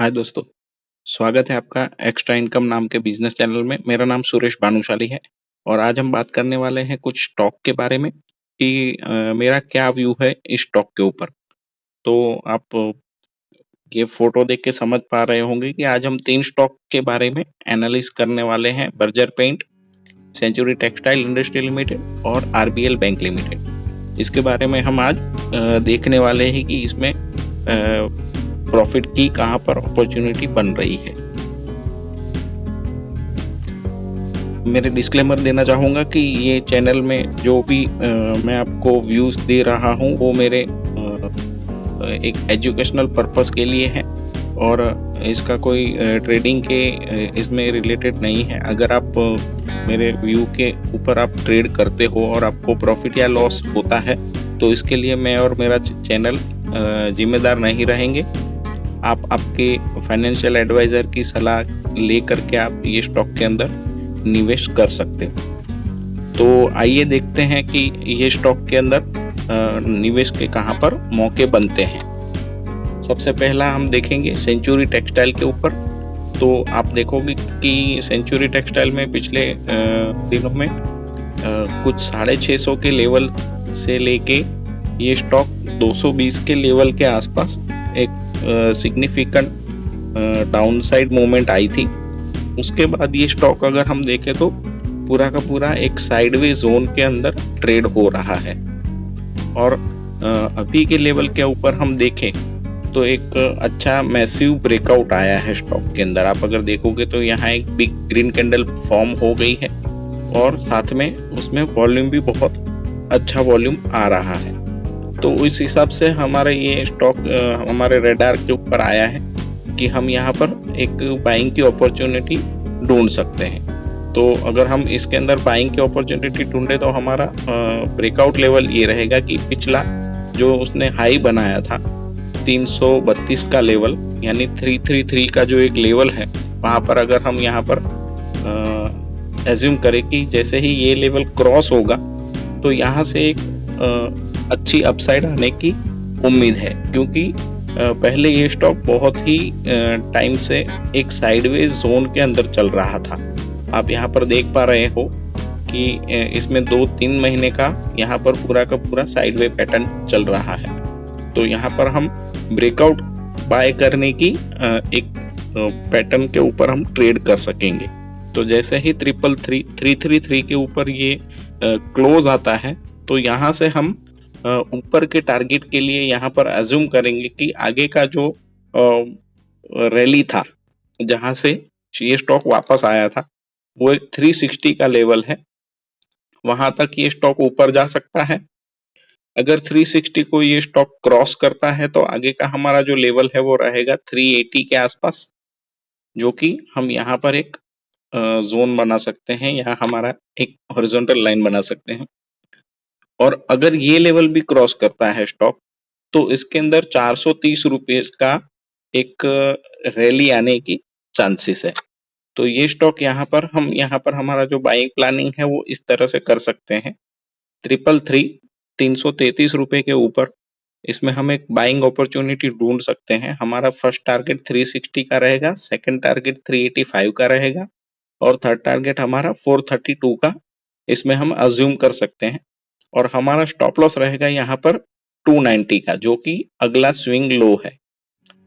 हाय दोस्तों, स्वागत है आपका एक्स्ट्रा इनकम नाम के बिजनेस चैनल में। मेरा नाम सुरेश भानुशाली है और आज हम बात करने वाले हैं कुछ स्टॉक के बारे में कि मेरा क्या व्यू है इस स्टॉक के ऊपर। तो आप ये फोटो देख के समझ पा रहे होंगे कि आज हम 3 स्टॉक के बारे में एनालिसिस करने वाले हैं। Berger paint, century textile industry limited और आरबीएल बैंक लिमिटेड। इसके बारे में हम आज देखने वाले हैं कि इसमें प्रॉफिट की कहां पर अपॉर्चुनिटी बन रही है। मेरे डिस्क्लेमर देना चाहूँगा कि ये चैनल में जो भी मैं आपको व्यूज़ दे रहा हूँ वो मेरे एक एजुकेशनल पर्पस के लिए है और इसका कोई ट्रेडिंग के इसमें रिलेटेड नहीं है। अगर आप मेरे व्यू के ऊपर आप ट्रेड करते हो और आपको प्रॉफिट या लॉस होता है तो इसके लिए मैं और मेरा चैनल जिम्मेदार नहीं रहेंगे। आप आपके फाइनेंशियल एडवाइज़र की सलाह ले करके आप ये स्टॉक के अंदर निवेश कर सकते हो। तो आइए देखते हैं कि ये स्टॉक के अंदर निवेश के कहां पर मौके बनते हैं। सबसे पहला हम देखेंगे सेंचुरी टेक्सटाइल के ऊपर। तो आप देखोगे कि सेंचुरी टेक्सटाइल में पिछले दिनों में कुछ 650 के लेवल से लेके ये स्टॉक 220 के लेवल के आसपास एक सिग्निफिकेंट डाउनसाइड मूवमेंट आई थी। उसके बाद ये स्टॉक अगर हम देखें तो पूरा का पूरा एक साइडवे जोन के अंदर ट्रेड हो रहा है और अभी के लेवल के ऊपर हम देखें तो एक अच्छा मैसिव ब्रेकआउट आया है स्टॉक के अंदर। आप अगर देखोगे तो यहाँ एक बिग ग्रीन कैंडल फॉर्म हो गई है और साथ में उसमें वॉल्यूम भी बहुत अच्छा वॉल्यूम आ रहा है। तो इस हिसाब से हमारा ये स्टॉक हमारे रेडार के ऊपर आया है कि हम यहाँ पर एक बाइंग की अपॉर्चुनिटी ढूंढ सकते हैं। तो अगर हम इसके अंदर बाइंग की अपॉर्चुनिटी ढूंढे तो हमारा ब्रेकआउट लेवल ये रहेगा कि पिछला जो उसने हाई बनाया था 332 का लेवल यानी 333 का जो एक लेवल है वहाँ पर अगर हम यहाँ पर एज्यूम करें कि जैसे ही ये लेवल क्रॉस होगा तो यहाँ से एक अच्छी अपसाइड आने की उम्मीद है, क्योंकि पहले ये स्टॉक बहुत ही टाइम से एक साइडवेज जोन के अंदर चल रहा था। आप यहाँ पर देख पा रहे हो कि इसमें 2-3 महीने का यहाँ पर पूरा का पूरा साइडवे पैटर्न चल रहा है। तो यहाँ पर हम ब्रेकआउट बाय करने की एक पैटर्न के ऊपर हम ट्रेड कर सकेंगे। तो जैसे ही 333 के ऊपर ये क्लोज आता है तो यहाँ से हम ऊपर के टारगेट के लिए यहाँ पर अज्यूम करेंगे कि आगे का जो रैली था जहाँ से ये स्टॉक वापस आया था वो एक 360 का लेवल है, वहां तक ये स्टॉक ऊपर जा सकता है। अगर 360 को ये स्टॉक क्रॉस करता है तो आगे का हमारा जो लेवल है वो रहेगा 380 के आसपास, जो कि हम यहाँ पर एक जोन बना सकते हैं, यहाँ हमारा एक हॉरिजॉन्टल लाइन बना सकते हैं। और अगर ये लेवल भी क्रॉस करता है स्टॉक तो इसके अंदर 430 रुपये का एक रैली आने की चांसेस है। तो ये स्टॉक यहाँ पर हमारा जो बाइंग प्लानिंग है वो इस तरह से कर सकते हैं। 333 रुपए के ऊपर इसमें हम एक बाइंग अपॉर्चुनिटी ढूंढ सकते हैं। हमारा फर्स्ट टारगेट 360 का रहेगा, सेकंड टारगेट 385 का रहेगा और थर्ड टारगेट हमारा 432 का इसमें हम अज्यूम कर सकते हैं। और हमारा स्टॉप लॉस रहेगा यहाँ पर 290 का, जो कि अगला स्विंग लो है।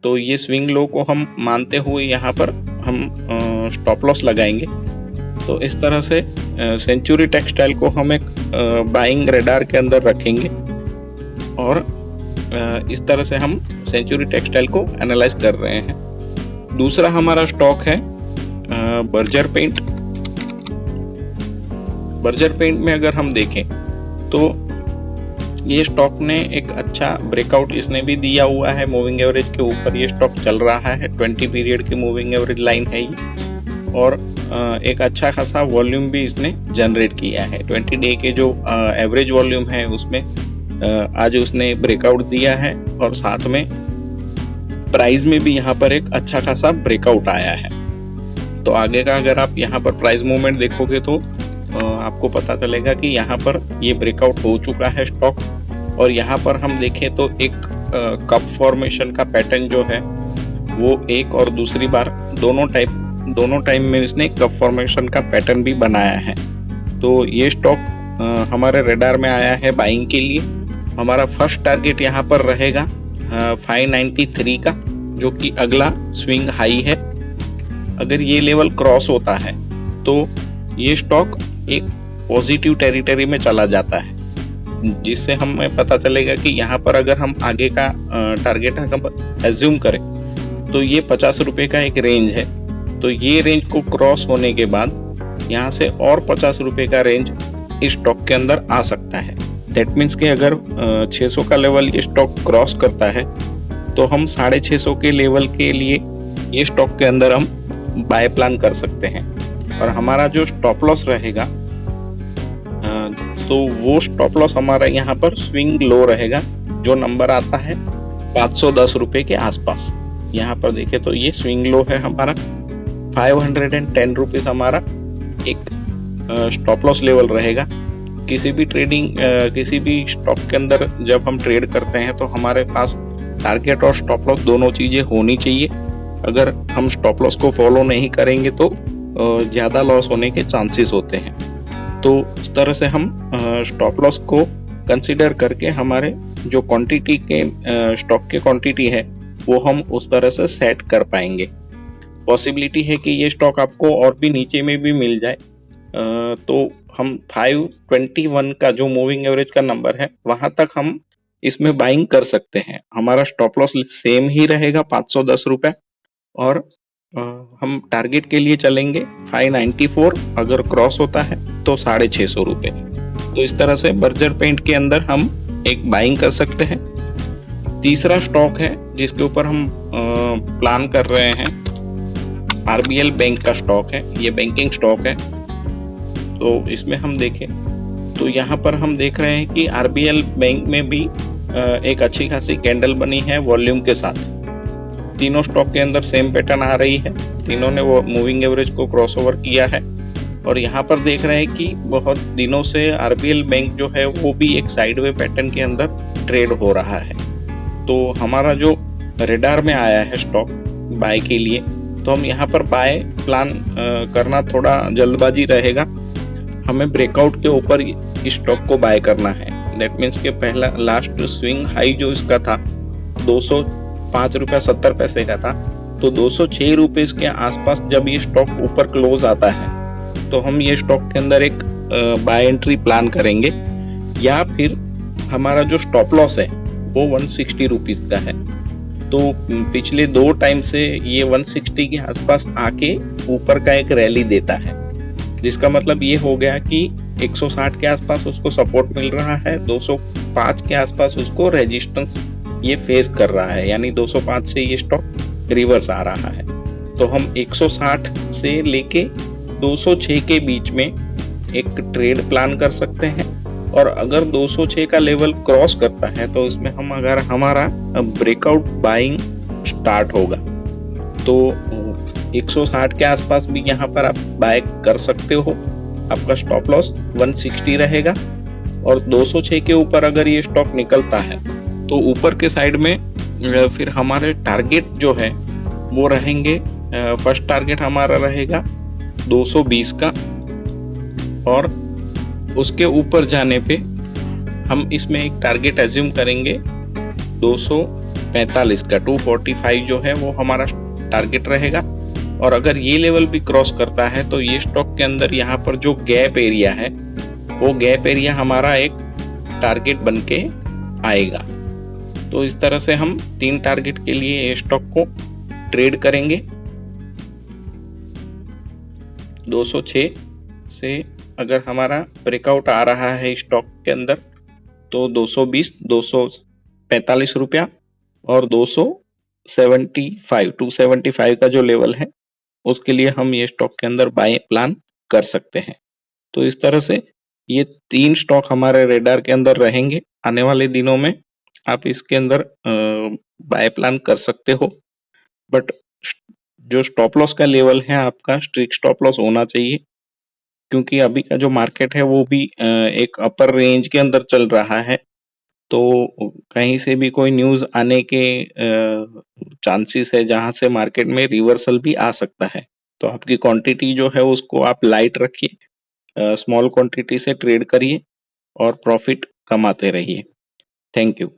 तो ये स्विंग लो को हम मानते हुए यहाँ पर हम स्टॉप लॉस लगाएंगे। तो इस तरह से सेंचुरी टेक्सटाइल को हम एक बाइंग रेडार के अंदर रखेंगे और इस तरह से हम सेंचुरी टेक्सटाइल को एनालाइज कर रहे हैं। दूसरा हमारा स्टॉक है बर्जर पेंट। बर्जर पेंट में अगर हम देखें तो ये स्टॉक ने एक अच्छा ब्रेकआउट इसने भी दिया हुआ है। मूविंग एवरेज के ऊपर ये स्टॉक चल रहा है, 20 पीरियड की मूविंग एवरेज लाइन है ये और एक अच्छा खासा वॉल्यूम भी इसने जनरेट किया है। 20 डे के जो एवरेज वॉल्यूम है उसमें आज उसने ब्रेकआउट दिया है और साथ में प्राइस में भी यहाँ पर एक अच्छा खासा ब्रेकआउट आया है। तो आगे का अगर आप यहाँ पर प्राइस मूवमेंट देखोगे तो आपको पता चलेगा कि यहाँ पर ये ब्रेकआउट हो चुका है स्टॉक और यहाँ पर हम देखें तो एक कप फॉर्मेशन का पैटर्न जो है वो एक और दूसरी बार दोनों टाइम में इसने कप फॉर्मेशन का पैटर्न भी बनाया है। तो ये स्टॉक हमारे रेडार में आया है बाइंग के लिए। हमारा फर्स्ट टारगेट यहाँ पर रहेगा 593 का, जो कि अगला स्विंग हाई है। अगर ये लेवल क्रॉस होता है तो ये स्टॉक एक पॉजिटिव टेरिटरी में चला जाता है, जिससे हमें पता चलेगा कि यहाँ पर अगर हम आगे का टारगेट एज्यूम करें तो ये 50 रुपये का एक रेंज है। तो ये रेंज को क्रॉस होने के बाद यहाँ से और 50 रुपये का रेंज इस स्टॉक के अंदर आ सकता है। दैट मीन्स कि अगर 600 का लेवल ये स्टॉक क्रॉस करता है तो हम 650 के लेवल के लिए ये स्टॉक के अंदर हम बाय प्लान कर सकते हैं। और हमारा जो स्टॉप लॉस रहेगा तो वो स्टॉप लॉस हमारा यहाँ पर स्विंग लो रहेगा, जो नंबर आता है 510 रुपये के आसपास। यहाँ पर देखें तो ये स्विंग लो है हमारा 510 रुपीज हमारा एक स्टॉप लॉस लेवल रहेगा। किसी भी स्टॉक के अंदर जब हम ट्रेड करते हैं तो हमारे पास टारगेट और स्टॉप लॉस दोनों चीजें होनी चाहिए। अगर हम स्टॉप लॉस को फॉलो नहीं करेंगे तो ज़्यादा लॉस होने के चांसेस होते हैं। तो इस तरह से हम स्टॉप लॉस को कंसीडर करके हमारे जो क्वांटिटी के स्टॉक के क्वांटिटी है वो हम उस तरह से सेट कर पाएंगे। पॉसिबिलिटी है कि ये स्टॉक आपको और भी नीचे में भी मिल जाए, तो हम 521 का जो मूविंग एवरेज का नंबर है वहां तक हम इसमें बाइंग कर सकते हैं। हमारा स्टॉप लॉस सेम ही रहेगा 510 रुपये, और हम टारगेट के लिए चलेंगे 594। अगर क्रॉस होता है तो 650 रुपये। तो इस तरह से बर्जर पेंट के अंदर हम एक बाइंग कर सकते हैं। तीसरा स्टॉक है जिसके ऊपर हम प्लान कर रहे हैं, आरबीएल बैंक का स्टॉक है। ये बैंकिंग स्टॉक है। तो इसमें हम देखें तो यहाँ पर हम देख रहे हैं कि आरबीएल बैंक में भी एक अच्छी खासी कैंडल बनी है वॉल्यूम के साथ। तीनों स्टॉक के अंदर सेम पैटर्न आ रही है, तीनों ने वो मूविंग एवरेज को क्रॉसओवर किया है। और यहाँ पर देख रहे हैं कि बहुत दिनों से आरबीएल बैंक जो है वो भी एक साइडवे पैटर्न के अंदर ट्रेड हो रहा है। तो हमारा जो रेडार में आया है स्टॉक बाय के लिए, तो हम यहाँ पर बाय प्लान करना थोड़ा जल्दबाजी रहेगा। हमें ब्रेकआउट के ऊपर इस स्टॉक को बाय करना है। दैट मीन्स के पहला लास्ट स्विंग हाई जो इसका था 205 रुपया 70 पैसे का था, तो 206 रुपये के आसपास जब ये स्टॉक ऊपर क्लोज आता है तो हम ये स्टॉक के अंदर एक बाय एंट्री प्लान करेंगे। या फिर हमारा जो स्टॉप लॉस है वो 160 रुपीज का है। तो पिछले 2 टाइम से ये 160 के आसपास आके ऊपर का एक रैली देता है, जिसका मतलब ये हो गया कि 160 के आसपास उसको सपोर्ट मिल रहा है, 205 के आसपास उसको रेजिस्टेंस ये फेस कर रहा है, यानी 205 से ये स्टॉक रिवर्स आ रहा है। तो हम 160 से लेके 206 के बीच में एक ट्रेड प्लान कर सकते हैं। और अगर 206 का लेवल क्रॉस करता है तो इसमें अगर हमारा ब्रेकआउट बाइंग स्टार्ट होगा तो 160 के आसपास भी यहाँ पर आप बाय कर सकते हो। आपका स्टॉप लॉस 160 रहेगा। और 206 के ऊपर अगर ये स्टॉक निकलता है तो ऊपर के साइड में फिर हमारे टारगेट जो है वो रहेंगे, फर्स्ट टारगेट हमारा रहेगा 220 का, और उसके ऊपर जाने पे हम इसमें एक टारगेट एज्यूम करेंगे 245 का, 245 जो है वो हमारा टारगेट रहेगा। और अगर ये लेवल भी क्रॉस करता है तो ये स्टॉक के अंदर यहाँ पर जो गैप एरिया है वो गैप एरिया हमारा एक टारगेट बन के आएगा। तो इस तरह से हम 3 टारगेट के लिए ये स्टॉक को ट्रेड करेंगे। 206 से अगर हमारा ब्रेकआउट आ रहा है स्टॉक के अंदर तो 220, 245 रुपया और 275 का जो लेवल है उसके लिए हम ये स्टॉक के अंदर बाय प्लान कर सकते हैं। तो इस तरह से ये 3 स्टॉक हमारे रेडार के अंदर रहेंगे। आने वाले दिनों में आप इसके अंदर बाय प्लान कर सकते हो, बट जो स्टॉप लॉस का लेवल है आपका स्ट्रिक्ट स्टॉप लॉस होना चाहिए, क्योंकि अभी का जो मार्केट है वो भी एक अपर रेंज के अंदर चल रहा है। तो कहीं से भी कोई न्यूज़ आने के चांसेस है जहाँ से मार्केट में रिवर्सल भी आ सकता है। तो आपकी क्वांटिटी जो है उसको आप लाइट रखिए, स्मॉल क्वांटिटी से ट्रेड करिए और प्रॉफिट कमाते रहिए। Thank you.